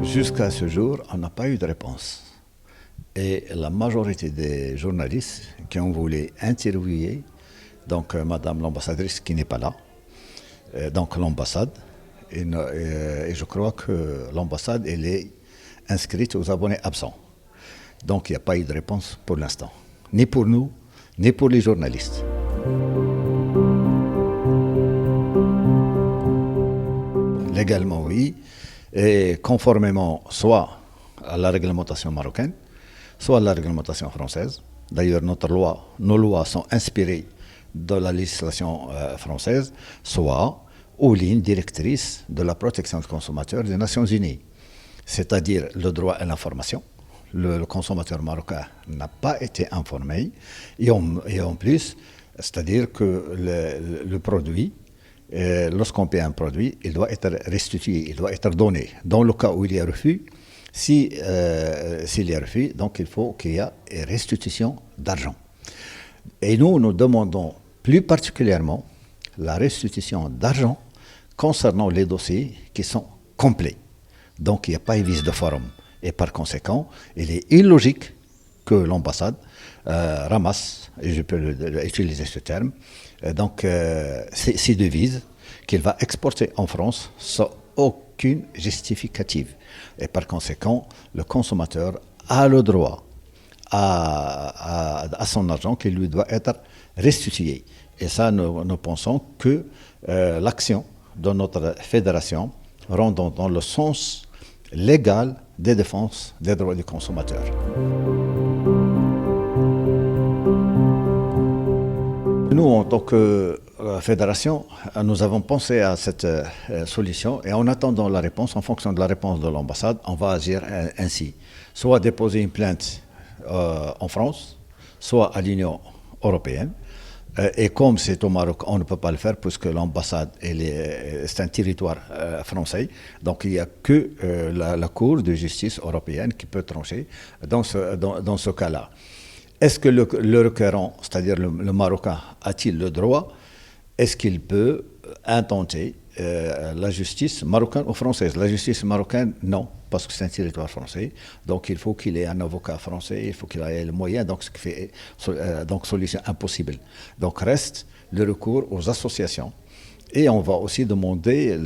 Jusqu'à ce jour, on n'a pas eu de réponse. Et la majorité des journalistes qui ont voulu interviewer Madame l'ambassadrice qui n'est pas là, donc l'ambassade, et je crois que l'ambassade elle est inscrite aux abonnés absents. Donc il n'y a pas eu de réponse pour l'instant, ni pour nous, ni pour les journalistes. Légalement, oui, et conformément soit à la réglementation marocaine, soit à la réglementation française. D'ailleurs, nos lois sont inspirées de la législation française, soit aux lignes directrices de la protection du consommateur des Nations Unies, c'est-à-dire le droit à l'information. Le consommateur marocain n'a pas été informé, et en plus, c'est-à-dire que le produit, lorsqu'on paie un produit, il doit être restitué, il doit être donné. Dans le cas où il y a refus, s'il y a refus, donc il faut qu'il y ait restitution d'argent. Et nous demandons plus particulièrement la restitution d'argent concernant les dossiers qui sont complets. Donc il n'y a pas de vice de forum. Et par conséquent, il est illogique que l'ambassade ramasse, et je peux utiliser ce terme, ces devises qu'il va exporter en France sans aucune justificative. Et par conséquent, le consommateur a le droit à son argent qui lui doit être restitué. Et ça, nous pensons que l'action de notre fédération rentre dans le sens légal des défenses des droits du consommateur. Nous, en tant que fédération, nous avons pensé à cette solution et en attendant la réponse, en fonction de la réponse de l'ambassade, on va agir ainsi. Soit déposer une plainte en France, soit à l'Union européenne. Et comme c'est au Maroc, on ne peut pas le faire puisque l'ambassade c'est un territoire français. Donc il n'y a que la Cour de justice européenne qui peut trancher dans ce cas-là. Est-ce que le requérant, c'est-à-dire le Marocain, a-t-il le droit? Est-ce qu'il peut intenter la justice marocaine ou française? La justice marocaine, non, parce que c'est un territoire français. Donc il faut qu'il ait un avocat français, il faut qu'il ait le moyen, donc ce qui fait solution impossible. Donc reste le recours aux associations. Et on va aussi demander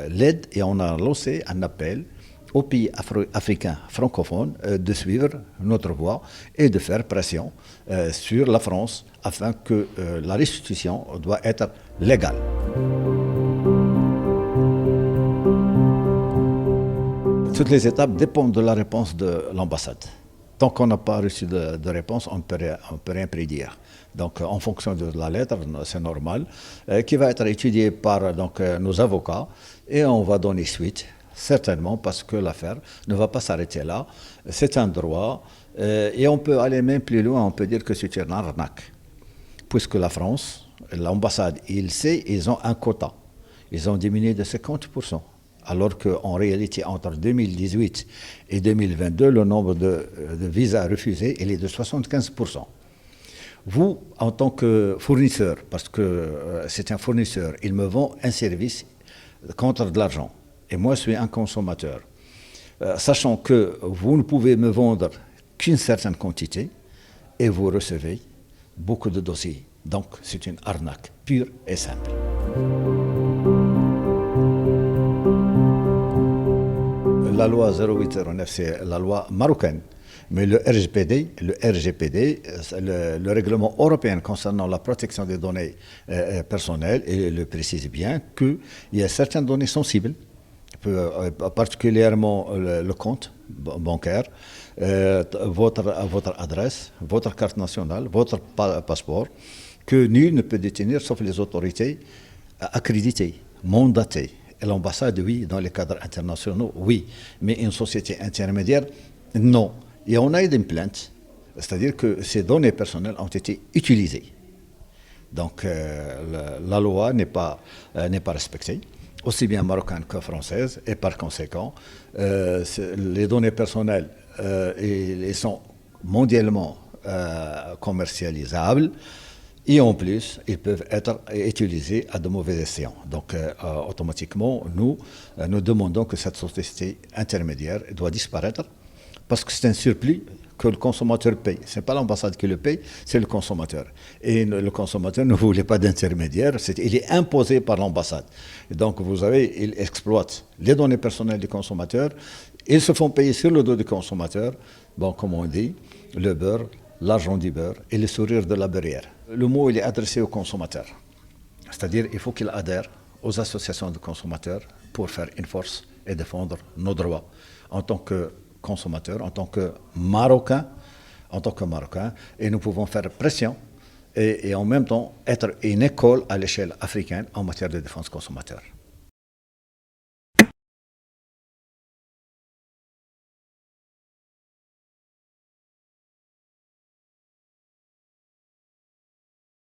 l'aide, et on a lancé un appel aux pays africains francophones de suivre notre voie et de faire pression sur la France afin que la restitution doit être légale. Toutes les étapes dépendent de la réponse de l'ambassade. Tant qu'on n'a pas reçu de réponse, on ne peut rien prédire. Donc, en fonction de la lettre, c'est normal, qui va être étudiée par nos avocats, et on va donner suite, certainement, parce que l'affaire ne va pas s'arrêter là. C'est un droit, et on peut aller même plus loin, on peut dire que c'est une arnaque, puisque la France, l'ambassade, ils ont un quota. Ils ont diminué de 50%. Alors qu'en réalité, entre 2018 et 2022, le nombre de visas refusés il est de 75%. Vous, en tant que fournisseur, parce que c'est un fournisseur, ils me vendent un service contre de l'argent. Et moi, je suis un consommateur. Sachant que vous ne pouvez me vendre qu'une certaine quantité et vous recevez beaucoup de dossiers. Donc, c'est une arnaque pure et simple. La loi 0809, c'est la loi marocaine. Mais le RGPD, le règlement européen concernant la protection des données personnelles, il le précise bien qu'il y a certaines données sensibles, particulièrement le compte bancaire, votre adresse, votre carte nationale, votre passeport, que nul ne peut détenir sauf les autorités accréditées, mandatées. Et l'ambassade, oui, dans les cadres internationaux, oui. Mais une société intermédiaire, non. Et on a eu une plainte, c'est-à-dire que ces données personnelles ont été utilisées. Donc la loi n'est pas respectée, aussi bien marocaine que française, et par conséquent, les données personnelles elles sont mondialement commercialisables. Et en plus, ils peuvent être utilisés à de mauvais escients. Donc, automatiquement, nous demandons que cette société intermédiaire doit disparaître parce que c'est un surplus que le consommateur paye. Ce n'est pas l'ambassade qui le paye, c'est le consommateur. Et le consommateur ne voulait pas d'intermédiaire, il est imposé par l'ambassade. Et donc, vous savez, ils exploitent les données personnelles du consommateur, ils se font payer sur le dos du consommateur, bon, comme on dit, le beurre, l'argent du beurre et le sourire de la beurrière. Le mot, il est adressé aux consommateurs. C'est-à-dire qu'il faut qu'ils adhèrent aux associations de consommateurs pour faire une force et défendre nos droits en tant que consommateurs, en tant que Marocains, et nous pouvons faire pression et en même temps être une école à l'échelle africaine en matière de défense consommateur.